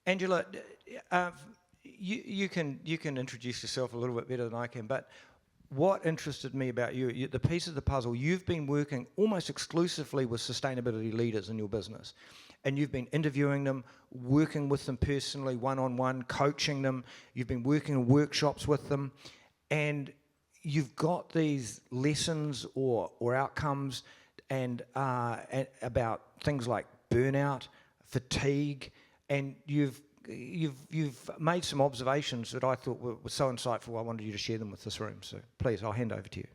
Angela, you can introduce yourself a little bit better than I can, but what interested me about you, the piece of the puzzle, you've been working almost exclusively with sustainability leaders in your business, and you've been interviewing them, working with them personally, one-on-one, coaching them, you've been working in workshops with them, and you've got these lessons or outcomes and about things like burnout, fatigue, and you've made some observations that I thought were so insightful. I wanted you to share them with this room. So please, I'll hand over to you.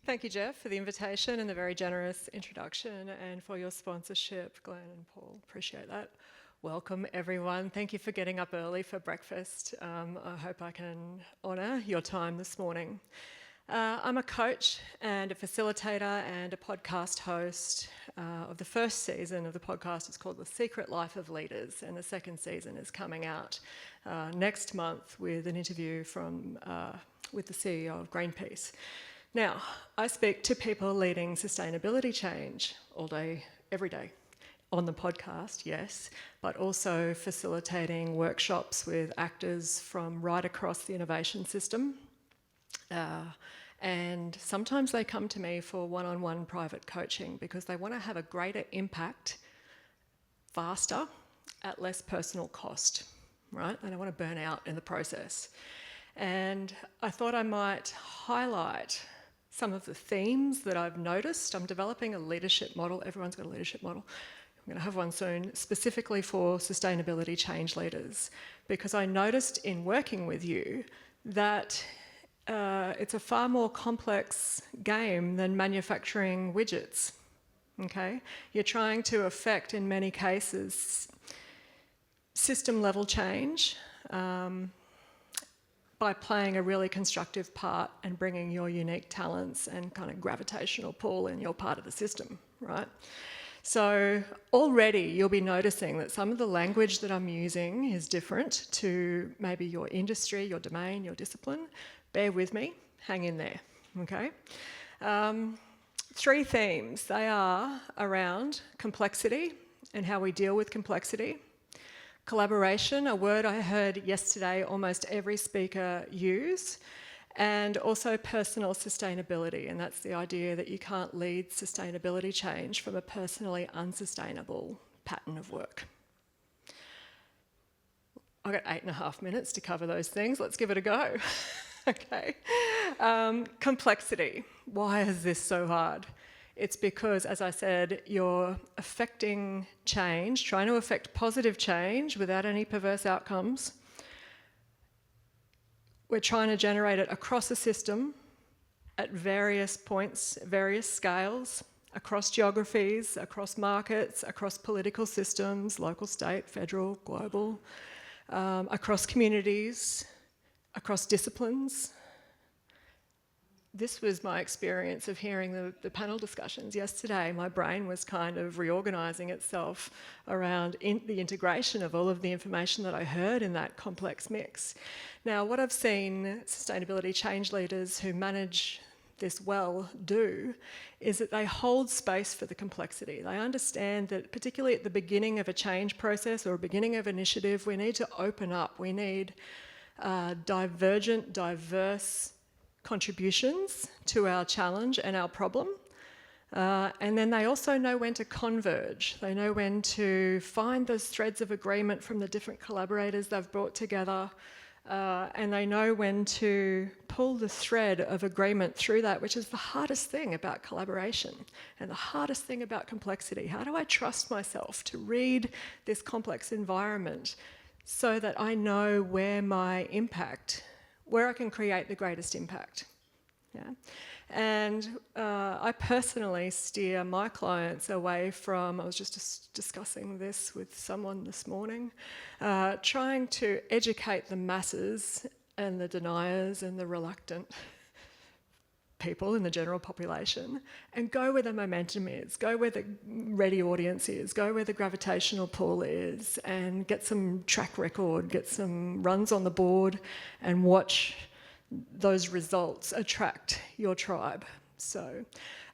Thank you, Jeff, for the invitation and the very generous introduction, and for your sponsorship, Glenn and Paul. Appreciate that. Welcome, everyone. Thank you for getting up early for breakfast. I hope I can honour your time this morning. I'm a coach and a facilitator and a podcast host of the first season of the podcast. It's called The Secret Life of Leaders, and the second season is coming out next month with an interview with the CEO of Greenpeace. Now, I speak to people leading sustainability change all day, every day, on the podcast, yes, but also facilitating workshops with actors from right across the innovation system. And sometimes they come to me for one-on-one private coaching because they want to have a greater impact faster at less personal cost, right? They don't want to burn out in the process. And I thought I might highlight some of the themes that I've noticed. I'm developing a leadership model. Everyone's got a leadership model. I'm going to have one soon, specifically for sustainability change leaders, because I noticed in working with you that it's a far more complex game than manufacturing widgets, okay? You're trying to affect, in many cases, system-level change by playing a really constructive part and bringing your unique talents and kind of gravitational pull in your part of the system, right? So already you'll be noticing that some of the language that I'm using is different to maybe your industry, your domain, your discipline. Bear with me, hang in there, okay? 3 themes. They are around complexity and how we deal with complexity. Collaboration, a word I heard yesterday almost every speaker use. And also personal sustainability, and that's the idea that you can't lead sustainability change from a personally unsustainable pattern of work. I've got 8.5 minutes to cover those things. Let's give it a go. Okay. Complexity. Why is this so hard? It's because, as I said, you're affecting change, trying to affect positive change without any perverse outcomes. We're trying to generate it across a system at various points, various scales, across geographies, across markets, across political systems, local, state, federal, global, across communities, across disciplines. This was my experience of hearing the panel discussions yesterday. My brain was kind of reorganising itself around the integration of all of the information that I heard in that complex mix. Now, what I've seen sustainability change leaders who manage this well do is that they hold space for the complexity. They understand that particularly at the beginning of a change process or a beginning of initiative, we need to open up. We need divergent, diverse contributions to our challenge and our problem. And then they also know when to converge. They know when to find those threads of agreement from the different collaborators they've brought together. And they know when to pull the thread of agreement through that, which is the hardest thing about collaboration and the hardest thing about complexity. How do I trust myself to read this complex environment so that I know where my impact, where I can create the greatest impact? Yeah. And I personally steer my clients away from, I was just discussing this with someone this morning, trying to educate the masses and the deniers and the reluctant people in the general population, and go where the momentum is, go where the ready audience is, go where the gravitational pull is, and get some track record, get some runs on the board, and watch those results attract your tribe. So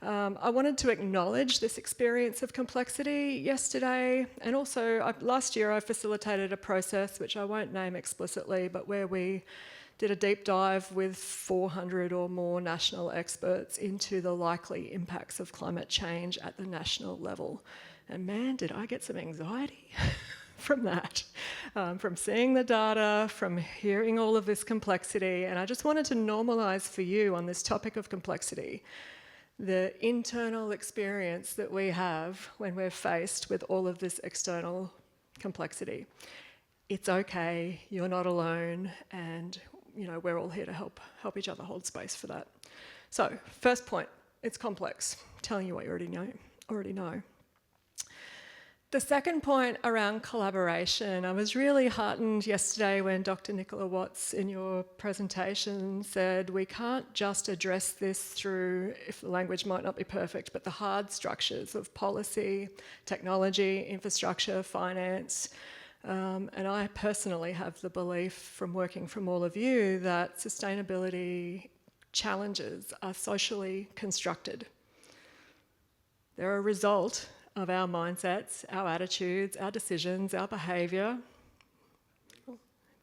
I wanted to acknowledge this experience of complexity yesterday, and also last year I facilitated a process which I won't name explicitly, but where we did a deep dive with 400 or more national experts into the likely impacts of climate change at the national level. And man, did I get some anxiety from that, from seeing the data, from hearing all of this complexity. And I just wanted to normalise for you on this topic of complexity the internal experience that we have when we're faced with all of this external complexity. It's okay, you're not alone, and we're all here to help each other hold space for that. So, first point, it's complex. Telling you what you already know. The second point around collaboration, I was really heartened yesterday when Dr. Nicola Watts in your presentation said we can't just address this through, if the language might not be perfect, but the hard structures of policy, technology, infrastructure, finance. And I personally have the belief from working from all of you that sustainability challenges are socially constructed. They're a result of our mindsets, our attitudes, our decisions, our behaviour,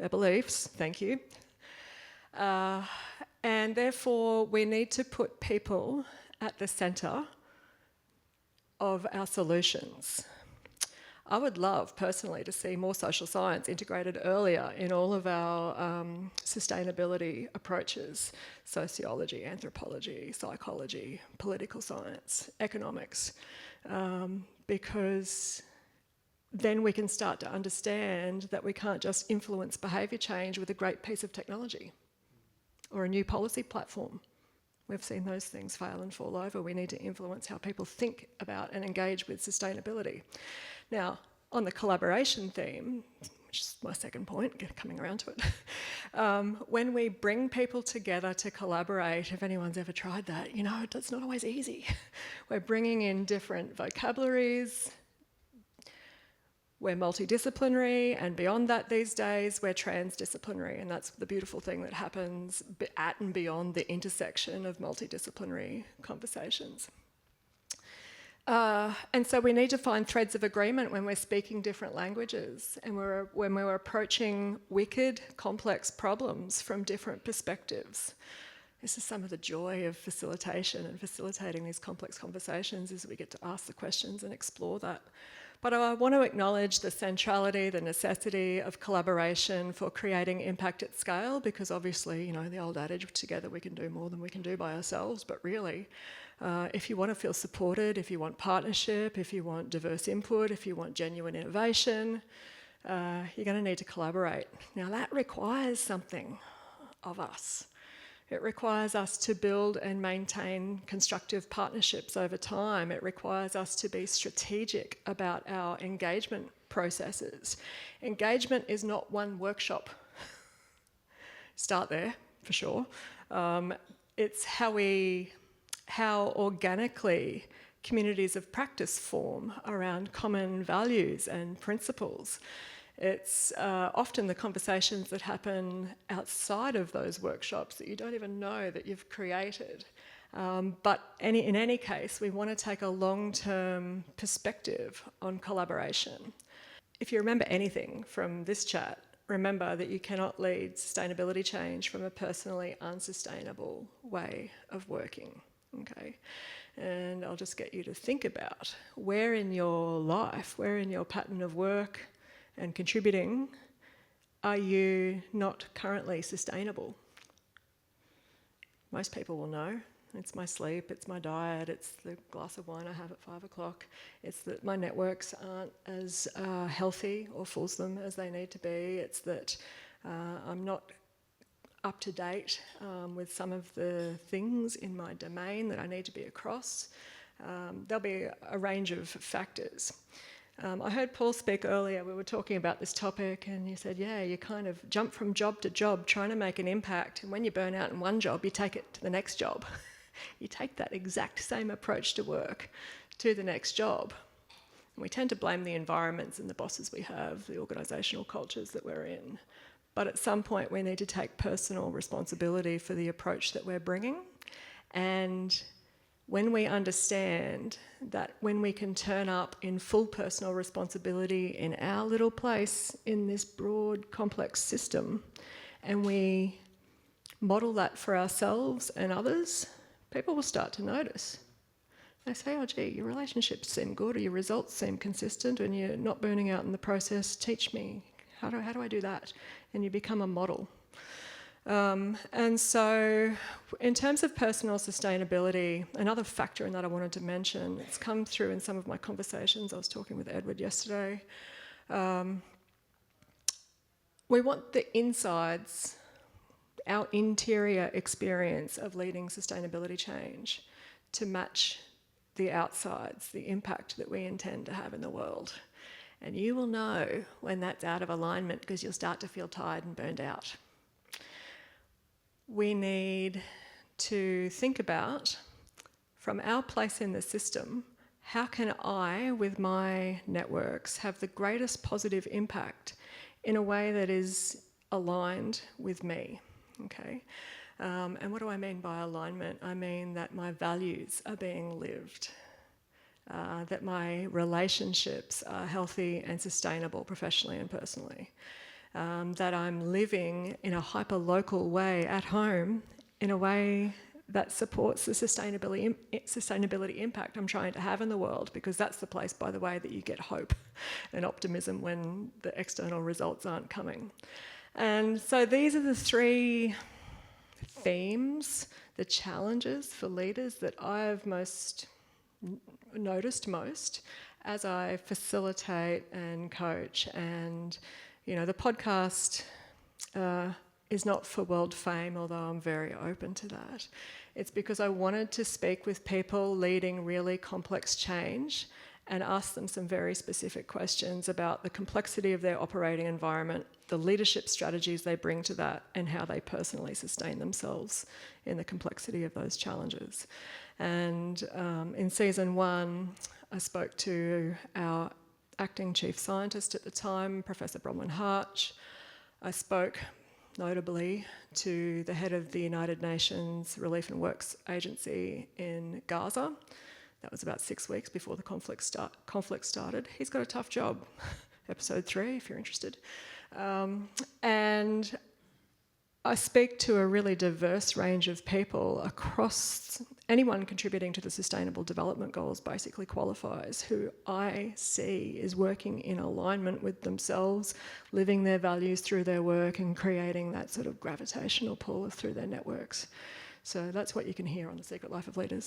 our beliefs, thank you. And therefore, we need to put people at the centre of our solutions. I would love, personally, to see more social science integrated earlier in all of our sustainability approaches: sociology, anthropology, psychology, political science, economics, because then we can start to understand that we can't just influence behaviour change with a great piece of technology or a new policy platform. We've seen those things fail and fall over. We need to influence how people think about and engage with sustainability. Now, on the collaboration theme, which is my second point, coming around to it, when we bring people together to collaborate, if anyone's ever tried that, it's not always easy. We're bringing in different vocabularies, we're multidisciplinary, and beyond that these days, we're transdisciplinary, and that's the beautiful thing that happens at and beyond the intersection of multidisciplinary conversations. And so we need to find threads of agreement when we're speaking different languages and when we're approaching wicked, complex problems from different perspectives. This is some of the joy of facilitation and facilitating these complex conversations, is we get to ask the questions and explore that. But I want to acknowledge the centrality, the necessity of collaboration for creating impact at scale, because obviously, the old adage, together we can do more than we can do by ourselves, but really, if you want to feel supported, if you want partnership, if you want diverse input, if you want genuine innovation, you're going to need to collaborate. Now that requires something of us. It requires us to build and maintain constructive partnerships over time. It requires us to be strategic about our engagement processes. Engagement is not one workshop. Start there, for sure. It's how organically communities of practice form around common values and principles. It's often the conversations that happen outside of those workshops that you don't even know that you've created. But in any case, we want to take a long-term perspective on collaboration. If you remember anything from this chat, remember that you cannot lead sustainability change from a personally unsustainable way of working. Okay, and I'll just get you to think about where in your life, where in your pattern of work and contributing, are you not currently sustainable? Most people will know. It's my sleep, it's my diet, it's the glass of wine I have at 5 o'clock, it's that my networks aren't as healthy or fulsome as they need to be, it's that I'm not up to date with some of the things in my domain that I need to be across. There'll be a range of factors. I heard Paul speak earlier, we were talking about this topic, and you said, yeah, you kind of jump from job to job trying to make an impact, and when you burn out in one job, you take it to the next job. You take that exact same approach to work to the next job. And we tend to blame the environments and the bosses we have, the organisational cultures that we're in. But at some point, we need to take personal responsibility for the approach that we're bringing and when we understand that when we can turn up in full personal responsibility in our little place in this broad, complex system, and we model that for ourselves and others, people will start to notice. They say, oh gee, your relationships seem good, or your results seem consistent, and you're not burning out in the process. Teach me, how do I do that? And you become a model. And so in terms of personal sustainability, another factor in that I wanted to mention, it's come through in some of my conversations. I was talking with Edward yesterday. We want the insides, our interior experience of leading sustainability change, to match the outsides, the impact that we intend to have in the world. And you will know when that's out of alignment, because you'll start to feel tired and burned out. We need to think about, from our place in the system, how can I, with my networks, have the greatest positive impact in a way that is aligned with me, okay? And what do I mean by alignment? I mean that my values are being lived, that my relationships are healthy and sustainable professionally and personally, that I'm living in a hyper-local way at home in a way that supports the sustainability impact I'm trying to have in the world, because that's the place, by the way, that you get hope and optimism when the external results aren't coming. And so these are the three themes, the challenges for leaders that I've noticed most as I facilitate and coach. And the podcast is not for world fame, although I'm very open to that. It's because I wanted to speak with people leading really complex change and ask them some very specific questions about the complexity of their operating environment, the leadership strategies they bring to that, and how they personally sustain themselves in the complexity of those challenges. And in season 1, I spoke to our acting chief scientist at the time, Professor Bronwyn Harch. I spoke notably to the head of the United Nations Relief and Works Agency in Gaza. That was about 6 weeks before the conflict started. He's got a tough job. Episode 3, if you're interested. And I speak to a really diverse range of people across. Anyone contributing to the Sustainable Development Goals basically qualifies, who I see is working in alignment with themselves, living their values through their work and creating that sort of gravitational pull through their networks. So that's what you can hear on The Secret Life of Leaders.